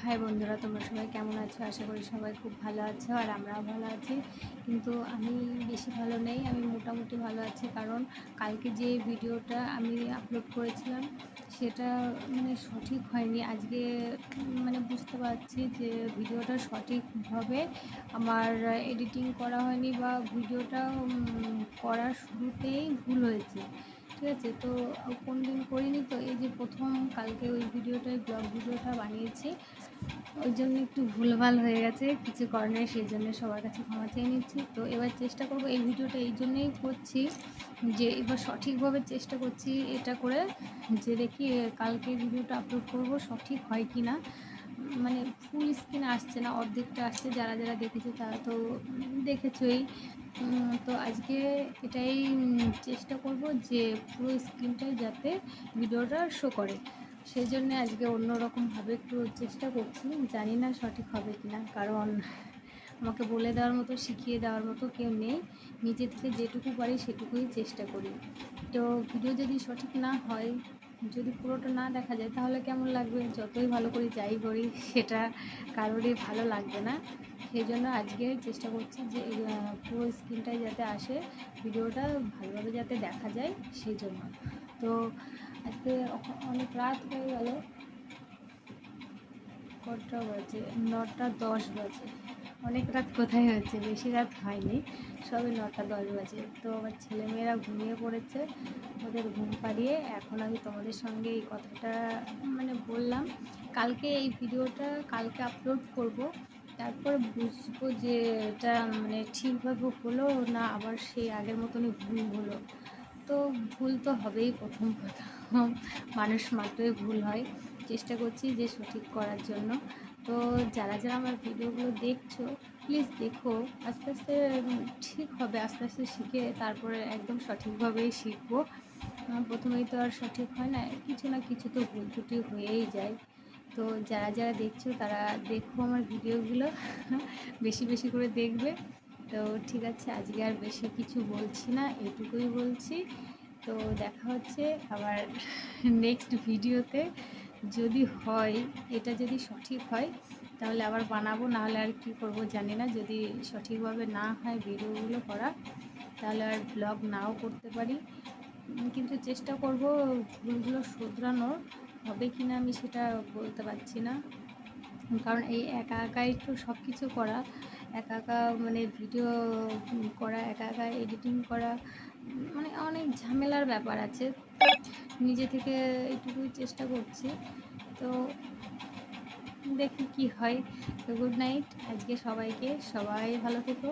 High বন্ধুরা, তোমরা সবাই কেমন আছো? আশা করি সবাই খুব ভালো আছো আর আমরাও ভালো আছি। কিন্তু আমি বেশি ভালো নেই, আমি মোটামুটি ভালো আছি। কারণ কালকে যে ভিডিওটা আমি আপলোড করেছিলাম সেটা সঠিক হয়নি। আজকে মানে বুঝতে পারছি যে ভিডিওটা সঠিকভাবে আমার এডিটিং করা হয়নি বা ভিডিওটা করার শুরুতেই ভুল হয়েছে। ঠিক আছে, তো কোন দিন করিনি, তো এই যে প্রথম কালকে ওই ভিডিওটাই ব্লগ ভিডিওটা বানিয়েছি, ওই জন্য একটু ভুলভাল হয়ে গেছে, কিছু করার নেই, সেই জন্য সবার কাছে ক্ষমা চেয়ে নিচ্ছি। তো এবার চেষ্টা করব, এই ভিডিওটা এই জন্যই করছি যে এবার সঠিকভাবে চেষ্টা করছি এটা করে, যে দেখি কালকে ভিডিওটা আপলোড করব সঠিক হয় কি না। মানে ফুল স্ক্রিন আসছে না, অর্ধেকটা আসছে। যারা যারা দেখেছে তারা তো দেখেছই। তো আজকে এটাই চেষ্টা করব যে পুরো স্ক্রিনটাই যাতে ভিডিওটা শো করে। সেই জন্য আজকে অন্যরকমভাবে একটু চেষ্টা করছি, জানি না সঠিক হবে কি না, কারণ আমাকে বলে দেওয়ার মতো, শিখিয়ে দেওয়ার মতো কেউ নেই। নিজে থেকে যেটুকু পারি সেটুকুই চেষ্টা করি। তো ভিডিও যদি সঠিক না হয়, যদি পুরোটা না দেখা যায়, তাহলে কেমন লাগবে? যতই ভালো করি যাই করি সেটা কারোরই ভালো লাগবে না। সেই জন্য আজকে চেষ্টা করছি যে পুরো স্ক্রিনটাই যাতে আসে, ভিডিওটা ভালোভাবে যাতে দেখা যায়, সেই জন্য। তো আজকে অনেক রাত হয়ে গেল, কটা বাজে? 9টা 10 বাজে। অনেক রাত কোথায় হয়েছে, বেশি রাত হয়নি, সবে 9টা 10 বাজে। তো আমার ছেলেমেয়েরা ঘুমিয়ে পড়েছে, ওদের ঘুম পাড়িয়ে এখন আমি তোমাদের সঙ্গে এই কথাটা বললাম। কালকে এই ভিডিওটা কালকে আপলোড করব, তারপর বুঝবো যে এটা ঠিকভাবে হলো না আবার সেই আগের মতনই ভুল হলো। তো ভুল তো হবেই, প্রথম মানুষ মাত্রই ভুল হয়। চেষ্টা করছি যে সঠিক করার জন্য। তো যারা যারা আমার ভিডিওগুলো দেখছো, প্লিজ দেখো, আস্তে আস্তে ঠিক হবে, আস্তে আস্তে শিখে তারপরে একদম সঠিকভাবেই শিখবো। প্রথমেই তো আর সঠিক হয় না, কিছু না কিছু তো ভুল ত্রুটি হয়েই যায়। তো যারা যারা দেখছো তারা দেখো আমার ভিডিওগুলো, বেশি বেশি করে দেখবে। তো ঠিক আছে, আজকে আর বেশি কিছু বলছি না, এটুকুই বলছি। তো দেখা হচ্ছে আবার নেক্সট ভিডিওতে। যদি হয়, এটা যদি সঠিক হয় তাহলে আবার বানাবো, নাহলে আর কি করব জানি না। যদি সঠিকভাবে না হয় ভিডিওগুলো করা, তাহলে আর ব্লগ নাও করতে পারি। কিন্তু চেষ্টা করব ভুলগুলো শুধরানোর। হবে কি না আমি সেটা বলতে পারছি না, কারণ এই একা একাই তো সব কিছু করা, একা একা ভিডিও করা, একা একা এডিটিং করা, অনেক ঝামেলার ব্যাপার আছে। নিজে থেকে এইটুকুই চেষ্টা করছি। তো দেখি কি হয়। তো গুড নাইট আজকে সবাইকে, সবাই ভালো থেকো।